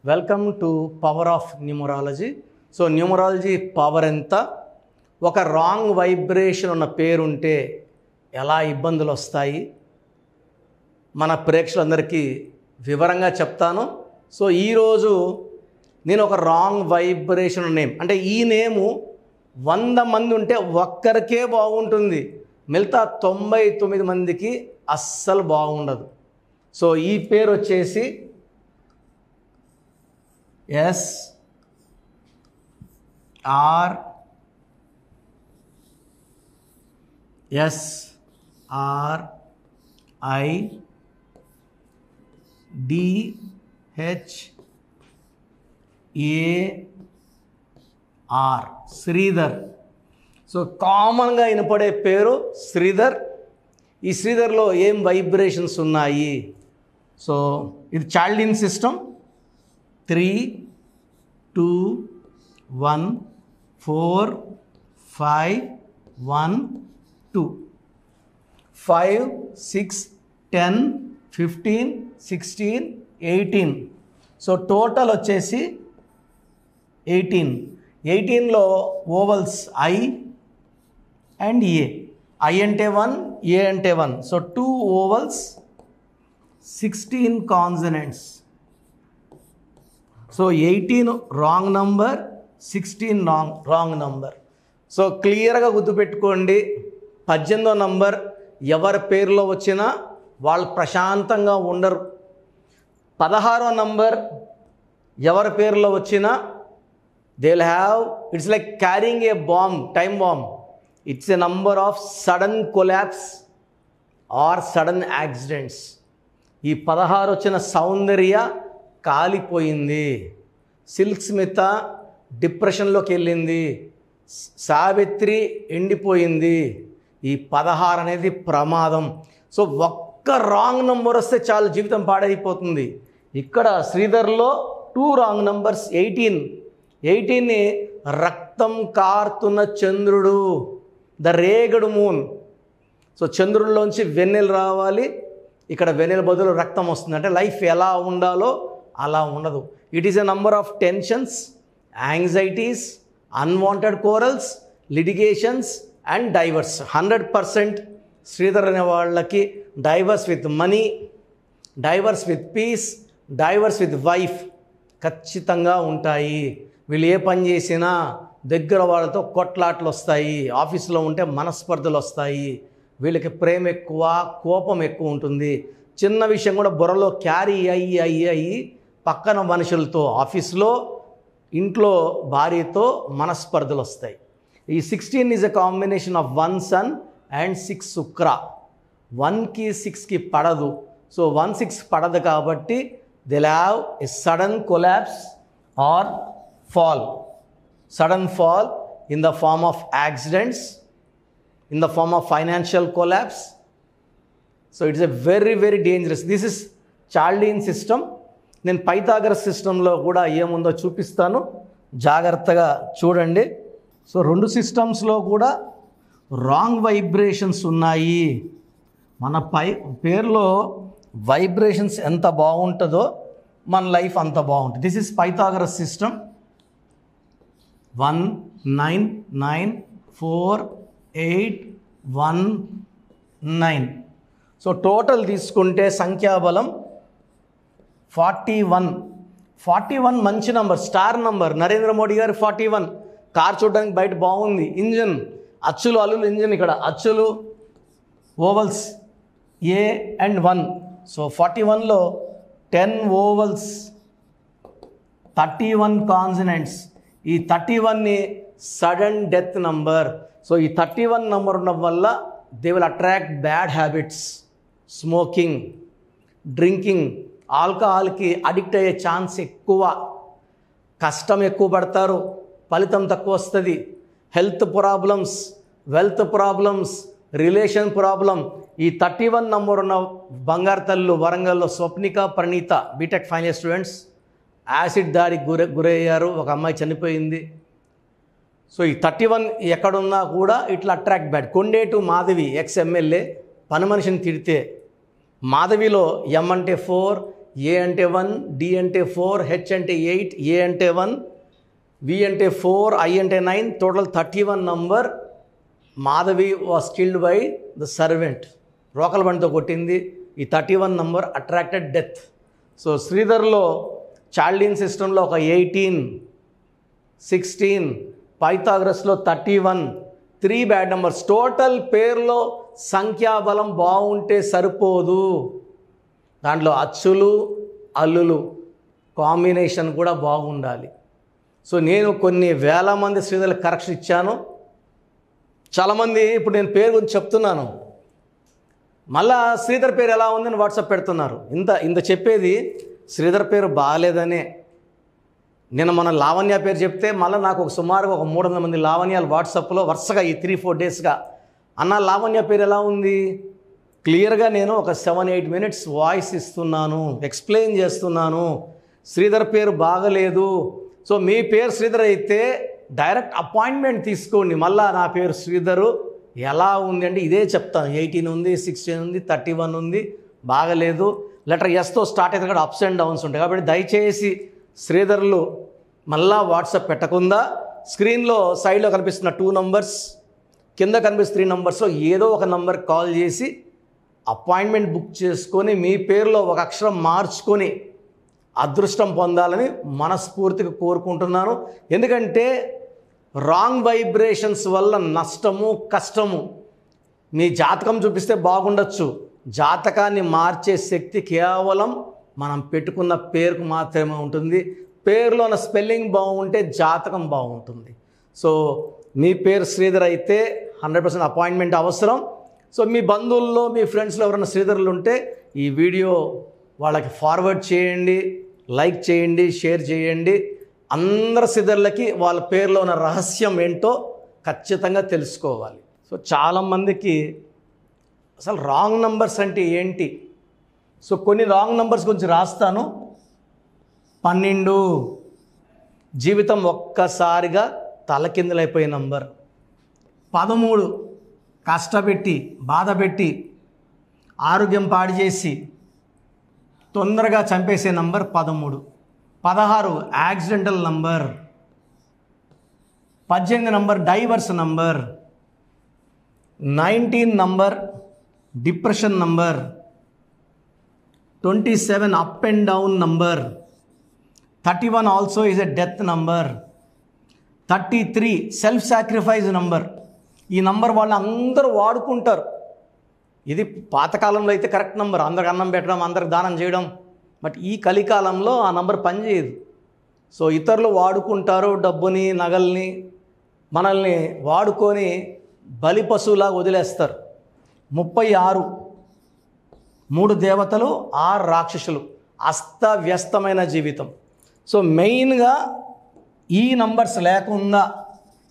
Welcome to power of numerology. So numerology power ఎంత? ఒక wrong vibration ఉన్న పేరుంటే ఎలా ఇబ్బందులు వస్తాయి మన ప్రేక్షకులందరికీ వివరంగా చెప్తాను. సో ఈరోజు నేను ఒక రాంగ్ వైబ్రేషన్ నేమ్, అంటే ఈ నేము 100 మంది ఉంటే ఒక్కరికే బాగుంటుంది, మిగతా 99 మందికి అస్సలు బాగుండదు. సో ఈ పేరు వచ్చేసి SRIDHAR, శ్రీధర్. సో కామన్గా వినపడే పేరు శ్రీధర్. ఈ శ్రీధర్లో ఏం వైబ్రేషన్స్ ఉన్నాయి? సో ఇది చాల్డిన్ సిస్టమ్. 3, 2, 1, 4, 5, 1, 2, 5, 6, 10, 15, 16, 18. సో టోటల్ వచ్చేసి 18. 18లో vowels I and A. I అంటే 1, ఏ అంటే 1. So 2 vowels, 16 consonants. So 18 wrong number, 16 wrong number. So క్లియర్గా గుర్తుపెట్టుకోండి, 18వ నంబర్ ఎవరి పేరులో వచ్చినా వాళ్ళు ప్రశాంతంగా ఉండరు. 16వ నంబర్ ఎవరి పేరులో వచ్చినా they will have, it's like carrying a bomb, time bomb. It's a number of sudden collapse or sudden accidents. ఈ 16 వచ్చిన సౌందర్య కాలిపోయింది, సిల్క్ స్మిత డిప్రెషన్లోకి వెళ్ళింది, సావిత్రి ఎండిపోయింది. ఈ 16 అనేది ప్రమాదం. సో ఒక్క రాంగ్ నంబర్ వస్తే చాలు, జీవితం పాడైపోతుంది. ఇక్కడ శ్రీధర్లో 2 రాంగ్ నంబర్స్. 18ని రక్తం కారుతున్న చంద్రుడు, ద రేగడ్ మూన్. సో చంద్రుడిలోంచి వెన్నెల రావాలి, ఇక్కడ వెన్నెల బదులు రక్తం వస్తుంది. అంటే లైఫ్ ఎలా ఉండాలో అలా ఉండదు. It is a number of tensions, anxieties, unwanted corals, litigations and diverse. 100% Sridhar అనే వాళ్ళకి divorce with money, divorce with peace, divorce with wife ఖచ్చితంగా ఉంటాయి. వీళ్ళు ఏ పని చేసినా దగ్గర వాళ్ళతో కొట్లాట్లు వస్తాయి, ఆఫీసులో ఉంటే మనస్పర్ధలు వస్తాయి. వీళ్ళకి ప్రేమ ఎక్కువ, కోపం ఎక్కువ ఉంటుంది. చిన్న విషయం కూడా బుర్రలో క్యారీ అయ్యి పక్కన మనుషులతో, ఆఫీస్లో, ఇంట్లో భార్యతో మనస్పర్ధలు వస్తాయి. ఈ 16 is a combination of 1 sun and 6 Shukra. 1కి 6కి పడదు. సో 1, 6 పడదు కాబట్టి they have a sudden collapse or fall. Sudden fall in the form of accidents, in the form of financial collapse. So it's a very very dangerous. This is Chaldean system. నేను Pythagoras సిస్టంలో కూడా ఏముందో చూపిస్తాను, జాగ్రత్తగా చూడండి. So 2 సిస్టమ్స్లో కూడా wrong vibrations ఉన్నాయి. మన పేరులో వైబ్రేషన్స్ ఎంత బాగుంటుందో మన లైఫ్ అంత బాగుంటుంది. This is Pythagoras system. 1, 9, 9, 4, 8, 1, 9. So total తీసుకుంటే సంఖ్యాబలం 41. 41 మంచి number, star number. Narendra Modi గారు 41. కార్ చూడడానికి బయట బాగుంది. ఇంజన్ అచ్చులు అల్లులు ఇంజన్, ఇక్కడ అచ్చులు ఓవల్స్ ఏ అండ్ 1. సో 41లో 10 ఓవల్స్, 31 కాన్సనెంట్స్. ఈ 31ని సడన్ డెత్ నంబర్. సో ఈ 31 నంబర్ ఉండడం వల్ల they will attract bad habits, smoking, drinking, ఆల్కహాల్కి అడిక్ట్ అయ్యే ఛాన్స్ ఎక్కువ, కష్టం ఎక్కువ పడతారు, ఫలితం తక్కువ వస్తుంది. Health problems, wealth problems, relation problem. ఈ 31 నంబర్ ఉన్న బంగారు తల్లు వరంగల్లో Swapnika, Praneetha BTech final year students acid దాడికి గురయ్యారు, ఒక అమ్మాయి చనిపోయింది. సో ఈ 31 ఎక్కడున్నా కూడా ఇట్లా attract bad. Kondeti Madhavi ex MLA పని మనిషిని తిడితే మాధవిలో ఎం అంటే 4, ఏ అంటే 1, డి అంటే 4, హెచ్ అంటే 8, ఏ అంటే 1, వి అంటే 4, ఐ అంటే 9, total 31 number. Madhavi was killed by the servant. రోకల్ బండితో కొట్టింది. ఈ 31 నంబర్ అట్రాక్టెడ్ డెత్. సో శ్రీధర్లో చాల్డీన్ సిస్టంలో ఒక 18, 16, పైథాగరస్లో 31, 3 బ్యాడ్ నెంబర్స్. టోటల్ పేరులో సంఖ్యాబలం బాగుంటే సరిపోదు, దాంట్లో అచ్చులు అల్లులు కాంబినేషన్ కూడా బాగుండాలి. సో నేను కొన్ని వేల మంది శ్రీధర్లకు కరెక్షన్ ఇచ్చాను. చాలామంది ఇప్పుడు నేను పేరు గురించి చెప్తున్నాను, మళ్ళా శ్రీధర్ పేరు ఎలా ఉందని వాట్సాప్ పెడుతున్నారు. ఇంత చెప్పేది శ్రీధర్ పేరు బాగాలేదనే. నేను మన లావణ్య పేరు చెప్తే మళ్ళీ నాకు సుమారుగా ఒక 300 మంది లావణ్యాలు వాట్సాప్లో వరుసగా ఈ 3-4 డేస్గా, అన్న లావణ్య పేరు ఎలా ఉంది, క్లియర్గా నేను ఒక 7-8 మినిట్స్ వాయిస్ ఇస్తున్నాను, ఎక్స్ప్లెయిన్ చేస్తున్నాను, శ్రీధర్ పేరు బాగలేదు. సో మీ పేరు శ్రీధర్ అయితే డైరెక్ట్ అపాయింట్మెంట్ తీసుకోండి. మళ్ళీ నా పేరు శ్రీధరు ఎలా ఉంది అంటే ఇదే చెప్తాను. 18 ఉంది, 16 ఉంది, 31 ఉంది, బాగలేదు. లెటర్ ఎస్తో స్టార్ట్ అయితే కూడా అప్స్ అండ్ డౌన్స్ ఉంటాయి. కాబట్టి దయచేసి శ్రీధర్లు మళ్ళా వాట్సాప్ పెట్టకుండా స్క్రీన్లో సైడ్లో కనిపిస్తున్న 2 నంబర్స్, కింద కనిపిస్తున్న 3 నంబర్స్లో ఏదో ఒక నంబర్ కాల్ చేసి అపాయింట్మెంట్ బుక్ చేసుకొని మీ పేరులో ఒక అక్షరం మార్చుకొని అదృష్టం పొందాలని మనస్ఫూర్తిగా కోరుకుంటున్నాను. ఎందుకంటే రాంగ్ వైబ్రేషన్స్ వల్ల నష్టము, కష్టము. మీ జాతకం చూపిస్తే బాగుండొచ్చు, జాతకాన్ని మార్చే శక్తి కేవలం మనం పెట్టుకున్న పేరుకు మాత్రమే ఉంటుంది. పేరులో ఉన్న స్పెల్లింగ్ బాగుంటే జాతకం బాగుంటుంది. సో మీ పేరు శ్రీధర్ అయితే 100% అపాయింట్మెంట్ అవసరం. సో మీ బంధువుల్లో, మీ ఫ్రెండ్స్లో ఎవరైనా శ్రీధర్లు ఉంటే ఈ వీడియో వాళ్ళకి ఫార్వర్డ్ చేయండి, లైక్ చేయండి, షేర్ చేయండి. అందరి శ్రీధర్లకి వాళ్ళ పేరులో ఉన్న రహస్యం ఏంటో ఖచ్చితంగా తెలుసుకోవాలి. సో చాలామందికి అసలు రాంగ్ నంబర్స్ అంటే ఏంటి, సో కొన్ని రాంగ్ నంబర్స్ గురించి రాస్తాను. 12 జీవితం ఒక్కసారిగా తలకిందులైపోయే నంబర్. 13 కష్టపెట్టి, బాధపెట్టి, ఆరోగ్యం పాడు చేసి తొందరగా చంపేసే number 13. 16 accidental number. 18 number divorce number. 19 number depression number. 27 up and down number. 31 also is a death number. 33 self sacrifice number. ఈ నంబర్ వాళ్ళు అందరూ వాడుకుంటారు. ఇది పాతకాలంలో అయితే కరెక్ట్ నంబర్, అందరికి అన్నం పెట్టడం, అందరికి దానం చేయడం. బట్ ఈ కలికాలంలో ఆ నంబర్ పనిచేయదు. సో ఇతరులు వాడుకుంటారు డబ్బుని, నగల్ని, మనల్ని వాడుకొని బలి పశువులాగా వదిలేస్తారు. 36 3 దేవతలు, 6 రాక్షసులు, అస్తవ్యస్తమైన జీవితం. సో మెయిన్గా ఈ నంబర్స్ లేకుండా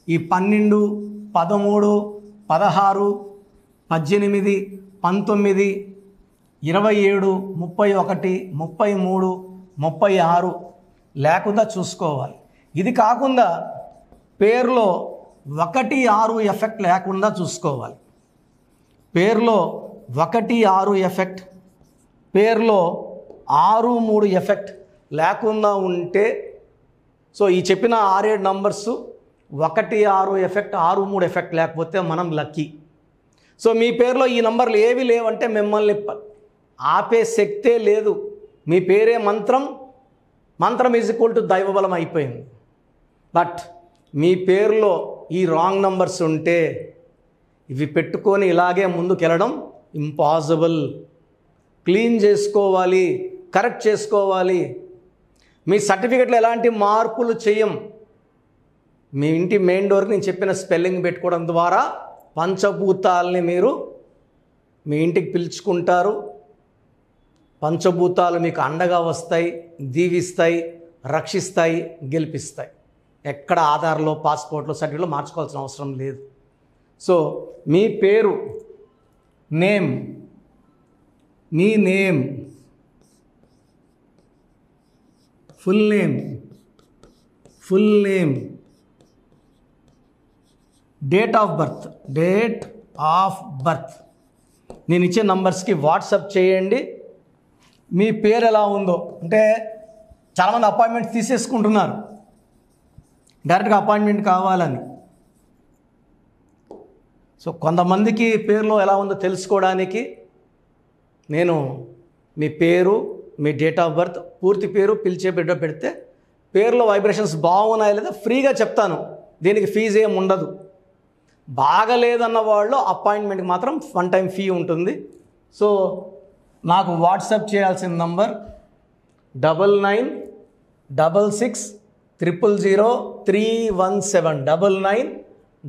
ఈ 12, 13, 16, 18, 19, 27, 31, 33, 36 లేకుండా చూసుకోవాలి. ఇది కాకుండా పేరులో 1, 6 ఎఫెక్ట్ లేకుండా చూసుకోవాలి. పేరులో 1, 6 ఎఫెక్ట్, పేరులో 6, 3 ఎఫెక్ట్ లేకుండా ఉంటే, సో ఈ చెప్పిన 6-7 నంబర్స్ 1, 6 ఎఫెక్ట్, 6, 3 ఎఫెక్ట్ లేకపోతే మనం లక్కీ. సో మీ పేరులో ఈ నంబర్లు ఏవి లేవంటే మిమ్మల్ని ఆపే శక్తే లేదు. మీ పేరే మంత్రం, మంత్రం ఈజ్ ఈక్వల్ టు దైవబలం అయిపోయింది. బట్ మీ పేరులో ఈ రాంగ్ నంబర్స్ ఉంటే ఇవి పెట్టుకొని ఇలాగే ముందుకెళ్ళడం ఇంపాసిబుల్. క్లీన్ చేసుకోవాలి, కరెక్ట్ చేసుకోవాలి. మీ సర్టిఫికెట్లో ఎలాంటి మార్పులు చేయం. మీ ఇంటి మెయిన్ డోర్కి నేను చెప్పిన స్పెల్లింగ్ పెట్టుకోవడం ద్వారా పంచభూతాలని మీరు మీ ఇంటికి పిలుచుకుంటారు. పంచభూతాలు మీకు అండగా వస్తాయి, దీవిస్తాయి, రక్షిస్తాయి, గెలిపిస్తాయి. ఎక్కడ ఆధార్లో, పాస్పోర్ట్లో, సర్టిఫికెట్లో మార్చుకోవాల్సిన అవసరం లేదు. సో మీ పేరు, name, me name, full name, date of birth నేను ఇచ్చే నంబర్స్కి వాట్సాప్ చేయండి. మీ పేరు ఎలా ఉందో. అంటే చాలామంది అపాయింట్మెంట్ తీసేసుకుంటున్నారు డైరెక్ట్గా అపాయింట్మెంట్ కావాలని. సో కొంతమందికి పేరులో ఎలా ఉందో తెలుసుకోవడానికి నేను మీ పేరు, మీ డేట్ ఆఫ్ బర్త్, పూర్తి పేరు, పిలిచే బిడ్డ పెడితే పేరులో వైబ్రేషన్స్ బాగున్నాయా లేదా ఫ్రీగా చెప్తాను. దీనికి ఫీజు ఏమి ఉండదు. బాగలేదన్న వాళ్ళు అపాయింట్మెంట్కి మాత్రం 1 టైం ఫీ ఉంటుంది. సో నాకు వాట్సాప్ చేయాల్సిన నంబర్ 9966000317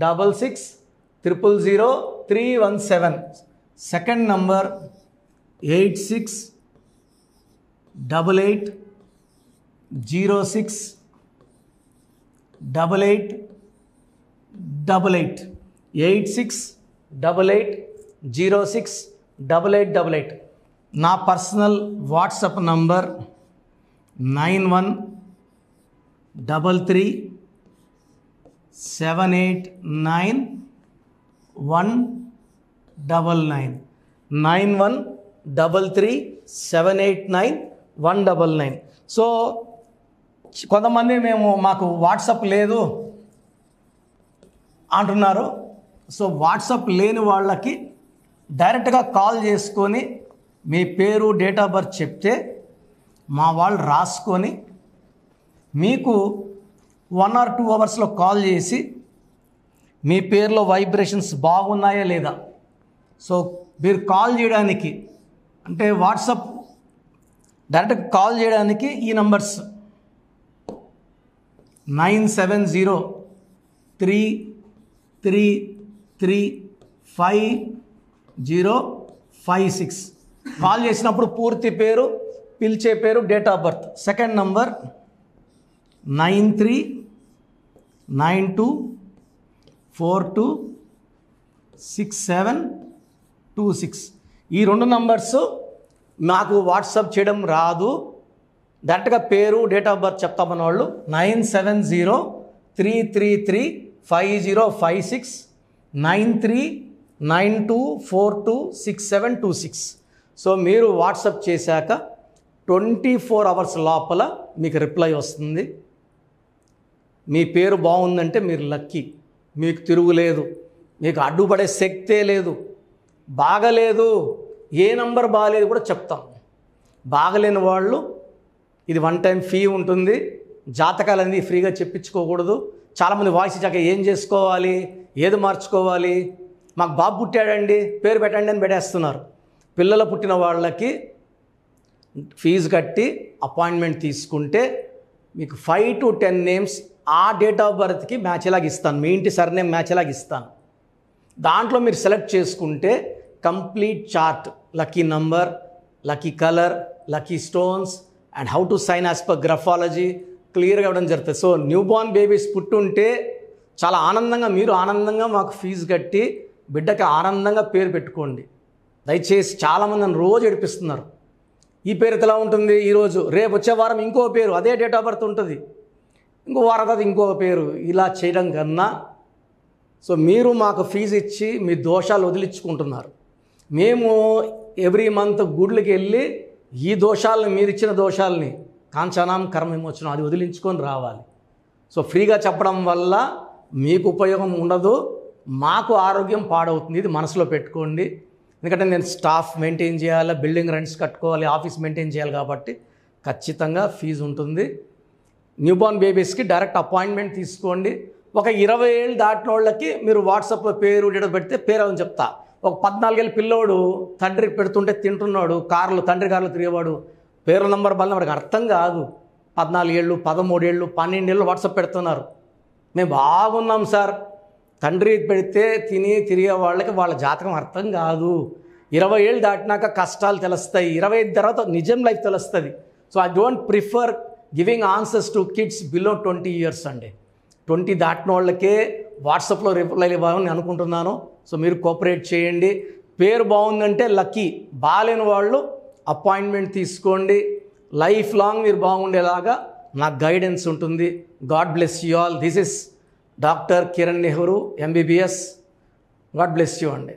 9966000317. Second number 8688068888 8688068888. నా పర్సనల్ వాట్సాప్ నంబర్ 9133789199 9133789199. సో కొంతమంది మాకు వాట్సాప్ లేదు అంటున్నారు. సో వాట్సాప్ లేని వాళ్ళకి డైరెక్ట్గా కాల్ చేసుకొని మీ పేరు, డేట్ ఆఫ్ బర్త్ చెప్తే మా వాళ్ళు రాసుకొని మీకు 1 or 2 అవర్స్లో కాల్ చేసి మీ పేరులో వైబ్రేషన్స్ బాగున్నాయా లేదా. సో మీరు కాల్ చేయడానికి అంటే వాట్సాప్ డైరెక్ట్గా కాల్ చేయడానికి ఈ నంబర్స్ 9703335056. కాల్ చేసినప్పుడు పూర్తి పేరు, పిలిచే పేరు, date of birth. Second number 9392426726. ఈ 2 నంబర్స్ నాకు వాట్సాప్ చేయడం రాదు, డైరెక్ట్గా పేరు, డేట్ ఆఫ్ బర్త్ చెప్తామన్న వాళ్ళు 9703335056 9392426726. సో మీరు వాట్సాప్ చేశాక 24 అవర్స్ లోపల మీకు రిప్లై వస్తుంది. మీ పేరు బాగుందంటే మీరు లక్కీ, మీకు తిరుగులేదు, మీకు అడ్డుపడే శక్తే లేదు. బాగలేదు, ఏ నంబర్ బాగలేదు కూడా చెప్తాం. బాగలేని వాళ్ళు ఇది 1 టైం ఫీ ఉంటుంది. జాతకాలు అనేది ఫ్రీగా చెప్పించుకోకూడదు. చాలామంది వాయిస్ ఇచ్చాక ఏం చేసుకోవాలి, ఏది మార్చుకోవాలి, మాకు బాబు పుట్టాడండి పేరు పెట్టండి అని పెట్టేస్తున్నారు. పిల్లలు పుట్టిన వాళ్ళకి ఫీజు కట్టి అపాయింట్మెంట్ తీసుకుంటే మీకు 5 to 10 నేమ్స్ ఆ డేట్ ఆఫ్ బర్త్కి మ్యాచ్ ఎలాగ ఇస్తాను, మీ ఇంటి సర్నేమ్ మ్యాచ్ ఎలాగ ఇస్తాను. దాంట్లో మీరు సెలెక్ట్ చేసుకుంటే complete chart, lucky number, lucky colour, lucky stones and how to sign as per graphology క్లియర్గా ఇవ్వడం జరుగుతుంది. సో న్యూ బార్న్ బేబీస్ పుట్టుంటే చాలా ఆనందంగా, మీరు ఆనందంగా మాకు ఫీజు కట్టి బిడ్డకి ఆనందంగా పేరు పెట్టుకోండి. దయచేసి చాలామంది నన్ను రోజు ఏడిపిస్తున్నారు. ఈ పేరు ఎలా ఉంటుంది ఈరోజు, రేపు వచ్చే వారం ఇంకో పేరు, అదే డేట్ ఆఫ్ బర్త్ ఉంటుంది, ఇంకో వారం తర్వాత ఇంకొక పేరు. ఇలా చేయడం కన్నా సో మీరు మాకు ఫీజు ఇచ్చి మీ దోషాలు వదిలించుకుంటున్నారు. మేము ఎవ్రీ మంత్ గుడ్లకి వెళ్ళి ఈ దోషాలని, మీరు ఇచ్చిన దోషాలని కాంచనాం కర్మ విమోచనం అది వదిలించుకొని రావాలి. సో ఫ్రీగా చెప్పడం వల్ల మీకు ఉపయోగం ఉండదు, మాకు ఆరోగ్యం పాడవుతుంది. ఇది మనసులో పెట్టుకోండి. ఎందుకంటే నేను స్టాఫ్ మెయింటైన్ చేయాలి, బిల్డింగ్ రెంట్స్ కట్టుకోవాలి, ఆఫీస్ మెయింటైన్ చేయాలి, కాబట్టి ఖచ్చితంగా ఫీజు ఉంటుంది. న్యూబార్న్ బేబీస్కి డైరెక్ట్ అపాయింట్మెంట్ తీసుకోండి. ఒక 20 ఏళ్ళు దాటిన వాళ్ళకి మీరు వాట్సాప్లో పేరు డేటా పెడితే పేరు అని చెప్తా. ఒక 14 ఏళ్ళ పిల్లోడు తండ్రి పెడుతుంటే తింటున్నాడు, తండ్రి కారులో తిరిగేవాడు, పేరు నంబర్ బల్ల వాడికి అర్థం కాదు. 14 ఏళ్ళు, 13 ఏళ్ళు, 12 ఏళ్ళు వాట్సాప్ పెడుతున్నారు. మేము బాగున్నాం సార్. తండ్రి పెడితే తిరిగే వాళ్ళకి వాళ్ళ జాతకం అర్థం కాదు. 20 ఏళ్ళు దాటినాక కష్టాలు తెలుస్తాయి, 25 తర్వాత నిజం లైఫ్ తెలుస్తుంది. So I don't prefer giving answers to kids below 20 years అండి. 20 దాటిన వాళ్ళకే వాట్సాప్లో రిప్లై ఇవ్వాలని అనుకుంటున్నాను. సో మీరు కోఆపరేట్ చేయండి. పేరు బాగుందంటే లక్కీ, బాగాలేని వాళ్ళు అపాయింట్మెంట్ తీసుకోండి. లైఫ్ లాంగ్ మీరు బాగుండేలాగా నాకు గైడెన్స్ ఉంటుంది. God bless you all. This is doctor Kiran Nehru MBBS. God bless you అండి.